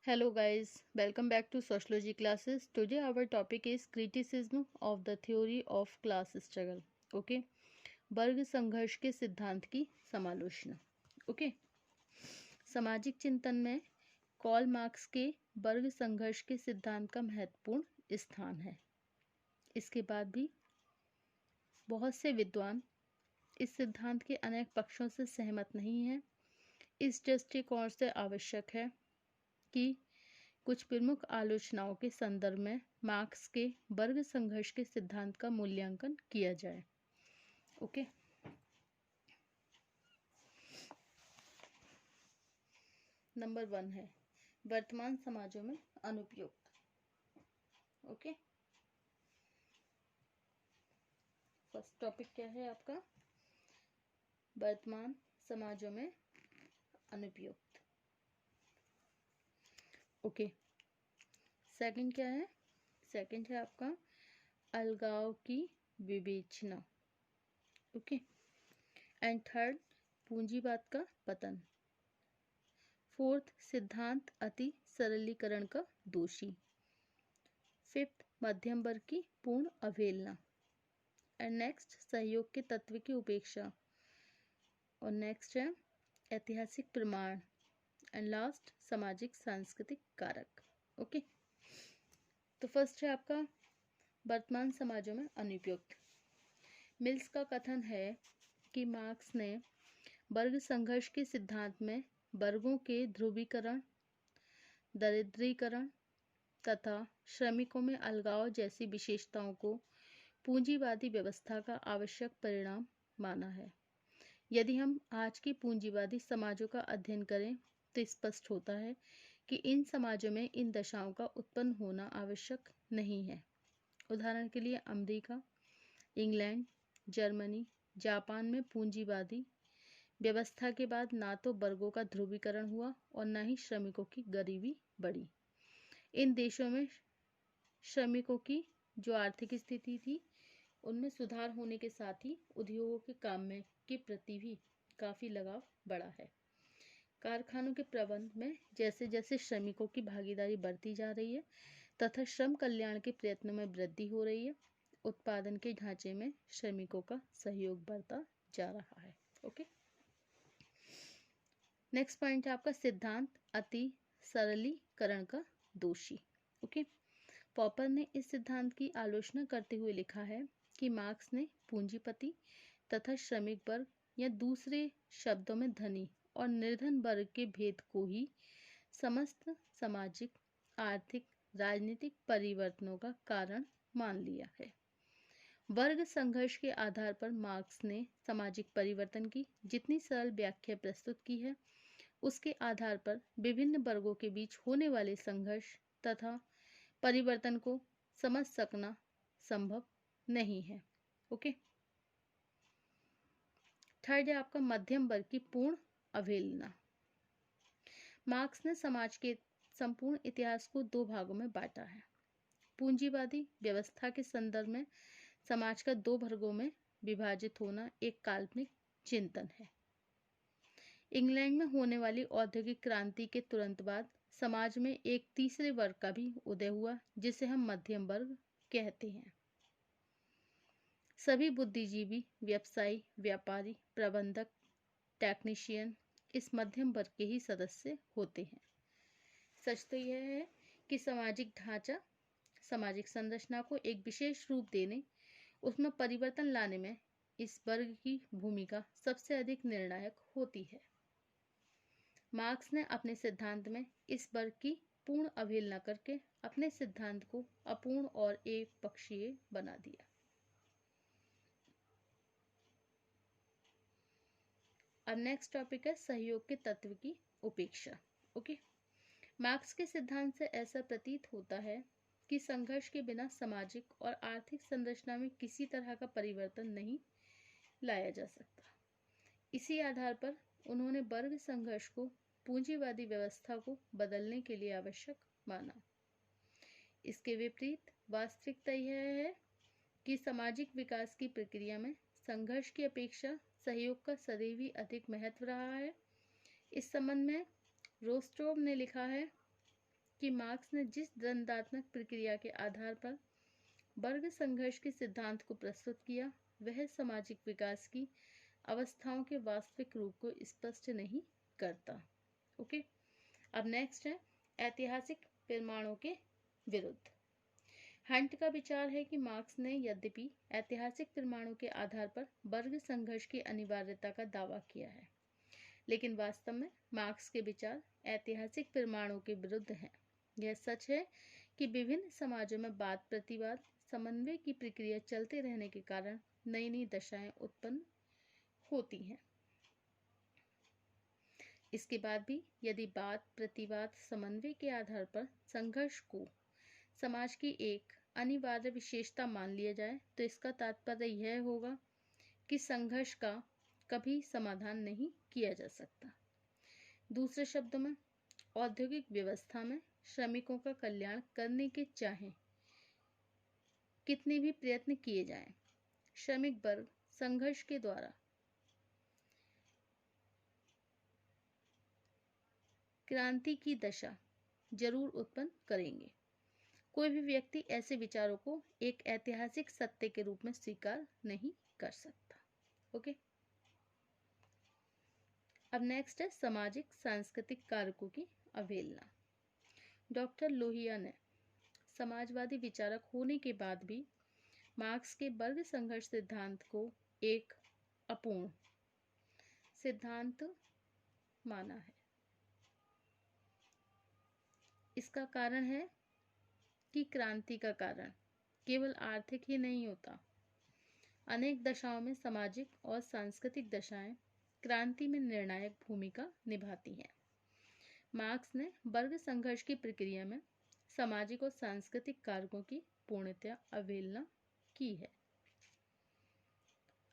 Hello guys, welcome back to sociology classes. Today our topic is criticism of the theory of class struggle. Okay, वर्ग संघर्ष के सिद्धांत की समालोचना. Okay, सामाजिक चिंतन में कॉल मार्क्स के वर्ग संघर्ष के सिद्धांत का महत्वपूर्ण स्थान है. इसके बाद भी बहुत से विद्वान इस सिद्धांत के अनेक पक्षों से सहमत नहीं हैं. इस दृष्टिकोण से आवश्यक है कि कुछ प्रमुख आलोचनाओं के संदर्भ में मार्क्स के वर्ग संघर्ष के सिद्धांत का मूल्यांकन किया जाए. ओके, नंबर 1 है वर्तमान समाजों में अनुपयुक्त. ओके, फर्स्ट टॉपिक क्या है आपका? वर्तमान समाजों में अनुपयुक्त. ओके, सेकंड क्या है? सेकंड है आपका अलगाव की विवेचना. ओके, एंड थर्ड पूंजीवाद का पतन. फोर्थ सिद्धांत अति सरलीकरण का दोषी. फिफ्थ मध्यम वर्ग की पूर्ण अवहेलना. एंड नेक्स्ट सहयोग के तत्व की उपेक्षा. और नेक्स्ट है ऐतिहासिक प्रमाण. एंड लास्ट सामाजिक सांस्कृतिक कारक. ओके, तो फर्स्ट है आपका वर्तमान समाजों में अनुपयुक्त. मिल्स का कथन है कि मार्क्स ने वर्ग संघर्ष के सिद्धांत में वर्गों के ध्रुवीकरण, दरिद्रीकरण तथा श्रमिकों में अलगाव जैसी विशेषताओं को पूंजीवादी व्यवस्था का आवश्यक परिणाम माना है. यदि हम आज की पूंजीवादी समाजों का अध्ययन करें तो स्पष्ट होता है कि इन समाजों में इन दशाओं का उत्पन्न होना आवश्यक नहीं है. उदाहरण के लिए अमेरिका, इंग्लैंड, जर्मनी, जापान में पूंजीवादी व्यवस्था के बाद ना तो वर्गों का ध्रुवीकरण हुआ और न ही श्रमिकों की गरीबी बढ़ी. इन देशों में श्रमिकों की जो आर्थिक स्थिति थी उनमें सुधार होने के साथ ही उद्योगों के काम में के प्रति भी काफ़ी लगाव बढ़ा है. कारखानों के प्रबंध में जैसे जैसे श्रमिकों की भागीदारी बढ़ती जा रही है तथा श्रम कल्याण के प्रयत्नों में वृद्धि हो रही है, उत्पादन के ढांचे में श्रमिकों का सहयोग बढ़ता जा रहा है. ओके, नेक्स्ट पॉइंट है आपका सिद्धांत अति सरलीकरण का दोषी. ओके, पॉपर ने इस सिद्धांत की आलोचना करते हुए लिखा है कि मार्क्स ने पूंजीपति तथा श्रमिक वर्ग या दूसरे शब्दों में धनी और निर्धन वर्ग के भेद को ही समस्त सामाजिक, आर्थिक, राजनीतिक परिवर्तनों का कारण मान लिया है. वर्ग संघर्ष के आधार पर मार्क्स ने सामाजिक परिवर्तन की जितनी सरल व्याख्या प्रस्तुत की है उसके आधार पर विभिन्न वर्गों के बीच होने वाले संघर्ष तथा परिवर्तन को समझ सकना संभव नहीं है. ओके, थर्ड है आपका मध्यम वर्ग की पूर्ण अवहेलना. मार्क्स ने समाज के संपूर्ण इतिहास को दो भागों में बांटा है. पूंजीवादी व्यवस्था के संदर्भ में समाज का दो वर्गों में विभाजित होना एक काल्पनिक चिंतन है. इंग्लैंड में होने वाली औद्योगिक क्रांति के तुरंत बाद समाज में एक तीसरे वर्ग का भी उदय हुआ जिसे हम मध्यम वर्ग कहते हैं. सभी बुद्धिजीवी, व्यवसायी, व्यापारी, प्रबंधक, टेक्नीशियन इस मध्यम वर्ग के ही सदस्य होते हैं. सच तो यह है कि सामाजिक ढांचा, सामाजिक संरचना को एक विशेष रूप देने, उसमें परिवर्तन लाने में इस वर्ग की भूमिका सबसे अधिक निर्णायक होती है. मार्क्स ने अपने सिद्धांत में इस वर्ग की पूर्ण अवहेलना करके अपने सिद्धांत को अपूर्ण और एकपक्षीय बना दिया. अब नेक्स्ट टॉपिक है सहयोग के तत्व की उपेक्षा. ओके, मार्क्स के सिद्धांत से ऐसा प्रतीत होता है कि संघर्ष के बिना सामाजिक और आर्थिक संरचना में किसी तरह का परिवर्तन नहीं लाया जा सकता. इसी आधार पर उन्होंने वर्ग संघर्ष को पूंजीवादी व्यवस्था को बदलने के लिए आवश्यक माना. इसके विपरीत वास्तविकता यह है कि सामाजिक विकास की प्रक्रिया में संघर्ष की अपेक्षा सहयोग का सदैव ही अधिक महत्व रहा है. इस संबंध में रोस्ट्रोव ने लिखा है कि मार्क्स ने जिस द्वंद्वात्मक प्रक्रिया के आधार पर वर्ग संघर्ष के सिद्धांत को प्रस्तुत किया वह सामाजिक विकास की अवस्थाओं के वास्तविक रूप को स्पष्ट नहीं करता। ओके, अब नेक्स्ट है ऐतिहासिक प्रमाणों के विरुद्ध। हंट का विचार है कि मार्क्स ने यद्यपि ऐतिहासिक प्रमाणों के आधार पर वर्ग संघर्ष की अनिवार्यता का दावा किया है, लेकिन वास्तव में मार्क्स के विचार ऐतिहासिक प्रमाणों के विरुद्ध हैं। यह सच है कि विभिन्न समाजों में वाद प्रतिवाद समन्वय की प्रक्रिया चलते रहने के कारण नई नई दशाएं उत्पन्न होती हैं। इसके बाद भी यदि वाद प्रतिवाद समन्वय के आधार पर संघर्ष को समाज की एक अनिवार्य विशेषता मान लिया जाए तो इसका तात्पर्य यह होगा कि संघर्ष का कभी समाधान नहीं किया जा सकता। दूसरे शब्दों में, औद्योगिक व्यवस्था में श्रमिकों का कल्याण करने के चाहे कितने भी प्रयत्न किए जाएं, श्रमिक वर्ग संघर्ष के द्वारा क्रांति की दशा जरूर उत्पन्न करेंगे। कोई भी व्यक्ति ऐसे विचारों को एक ऐतिहासिक सत्य के रूप में स्वीकार नहीं कर सकता। ओके, अब नेक्स्ट है सामाजिक सांस्कृतिक कारकों की अवहेलना। डॉक्टर लोहिया ने समाजवादी विचारक होने के बाद भी मार्क्स के वर्ग संघर्ष सिद्धांत को एक अपूर्ण सिद्धांत माना है। इसका कारण है कि क्रांति का कारण केवल आर्थिक ही नहीं होता। अनेक दशाओं में सामाजिक और सांस्कृतिक दशाएं क्रांति में निर्णायक भूमिका निभाती हैं। मार्क्स ने वर्ग संघर्ष की प्रक्रिया में सामाजिक और सांस्कृतिक कारकों की पूर्णतया अवहेलना की है।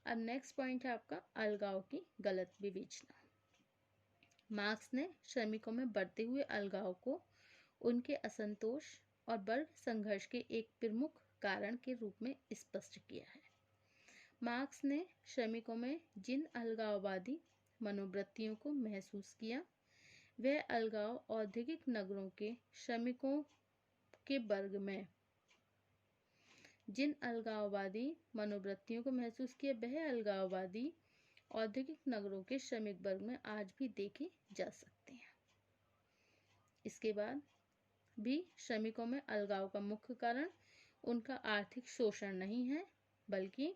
अब नेक्स्ट पॉइंट है आपका अलगाव की गलत विवेचना। मार्क्स ने श्रमिकों में बढ़ते हुए अलगाव को उनके असंतोष और वर्ग संघर्ष के एक प्रमुख कारण के रूप में स्पष्ट किया है। मार्क्स ने श्रमिकों में जिन अलगाववादी मनोवृत्तियों को महसूस किया वह अलगाव औद्योगिक नगरों के श्रमिकों के वर्ग में जिन अलगाववादी मनोवृत्तियों को महसूस किया वह अलगाववादी औद्योगिक नगरों के श्रमिक वर्ग में आज भी देखे जा सकते हैं। इसके बाद भी श्रमिकों में अलगाव का मुख्य कारण उनका आर्थिक शोषण नहीं है, बल्कि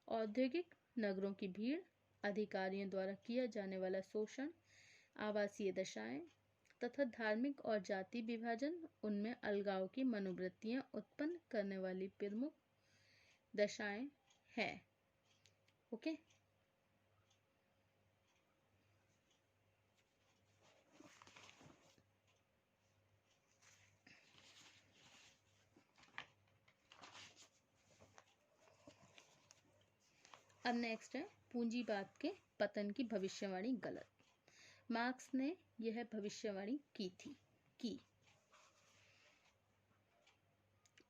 औद्योगिक नगरों की भीड़, अधिकारियों द्वारा किया जाने वाला शोषण, आवासीय दशाएं तथा धार्मिक और जाति विभाजन उनमें अलगाव की मनोवृत्तियां उत्पन्न करने वाली प्रमुख दशाएं हैं। ओके, अब नेक्स्ट है पूंजीवाद के पतन की भविष्यवाणी गलत। मार्क्स ने यह भविष्यवाणी की थी कि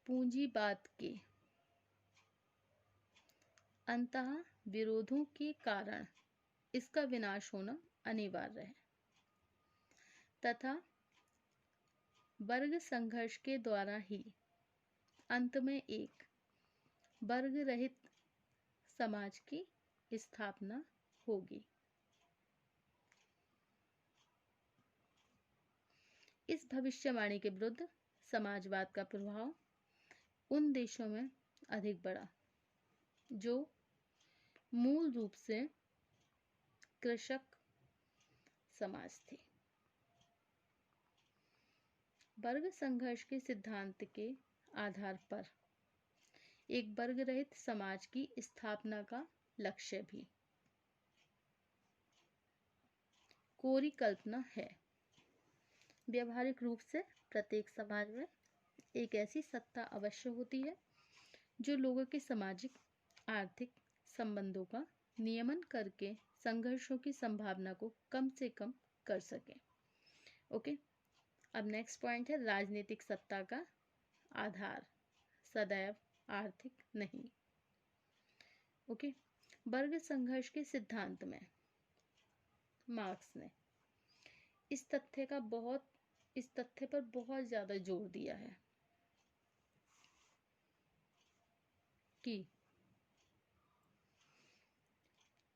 पूंजीवाद के अंतः विरोधों के कारण इसका विनाश होना अनिवार्य है तथा वर्ग संघर्ष के द्वारा ही अंत में एक वर्ग रहित समाज की स्थापना होगी। इस भविष्यवाणी के विरुद्ध समाजवाद का प्रभाव उन देशों में अधिक बढ़ा जो मूल रूप से कृषक समाज थे। वर्ग संघर्ष के सिद्धांत के आधार पर एक वर्ग रहित समाज की स्थापना का लक्ष्य भी कोरी कल्पना है। व्यावहारिक रूप से प्रत्येक समाज में एक ऐसी सत्ता अवश्य होती है जो लोगों के सामाजिक आर्थिक संबंधों का नियमन करके संघर्षों की संभावना को कम से कम कर सके। ओके, अब नेक्स्ट पॉइंट है राजनीतिक सत्ता का आधार सदैव आर्थिक नहीं। ओके, वर्ग संघर्ष के सिद्धांत में मार्क्स ने इस तथ्य का बहुत इस तथ्य पर बहुत ज़्यादा जोर दिया है कि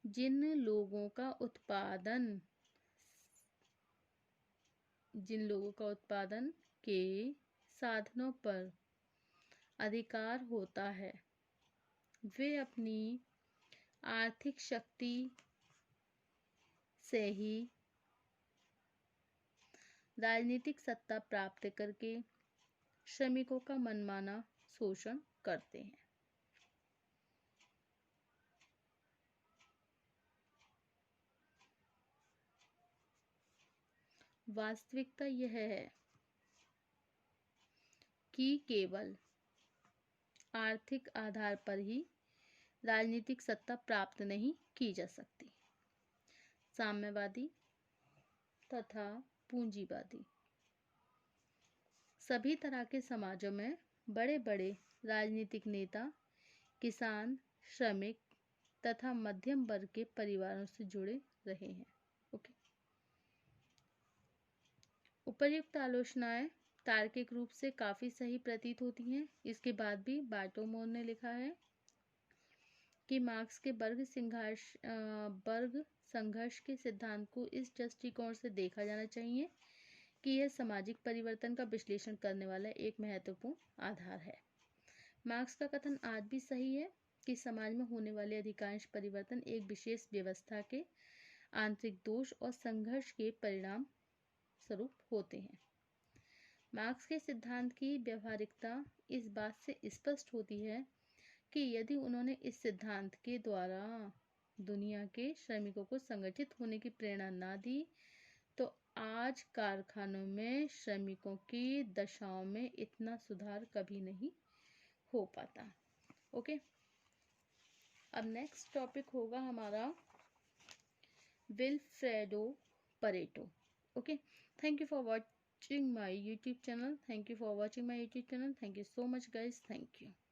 जिन लोगों का उत्पादन के साधनों पर अधिकार होता है, वे अपनी आर्थिक शक्ति से ही राजनीतिक सत्ता प्राप्त करके श्रमिकों का मनमाना शोषण करते हैं। वास्तविकता यह है कि केवल आर्थिक आधार पर ही राजनीतिक सत्ता प्राप्त नहीं की जा सकती। साम्यवादी तथा पूंजीवादी सभी तरह के समाजों में बड़े बड़े राजनीतिक नेता किसान, श्रमिक तथा मध्यम वर्ग के परिवारों से जुड़े रहे हैं। ओके। उपर्युक्त आलोचनाएं तार्किक रूप से काफी सही प्रतीत होती हैं। इसके बाद भी बार्टोमोर ने लिखा है कि मार्क्स के वर्ग संघर्ष के सिद्धांत को इस दृष्टिकोण से देखा जाना चाहिए कि यह सामाजिक परिवर्तन का विश्लेषण करने वाला एक महत्वपूर्ण आधार है। मार्क्स का कथन आज भी सही है कि समाज में होने वाले अधिकांश परिवर्तन एक विशेष व्यवस्था के आंतरिक दोष और संघर्ष के परिणाम स्वरूप होते हैं। मार्क्स के सिद्धांत की व्यवहारिकता इस बात से स्पष्ट होती है कि यदि उन्होंने इस सिद्धांत के द्वारा दुनिया के श्रमिकों को संगठित होने की प्रेरणा ना दी तो आज कारखानों में श्रमिकों की दशाओं में इतना सुधार कभी नहीं हो पाता। ओके। अब नेक्स्ट टॉपिक होगा हमारा Vilfredo Pareto. Okay. Thank you for watching my YouTube channel. Thank you for watching my YouTube channel. Thank you so much guys. Thank you.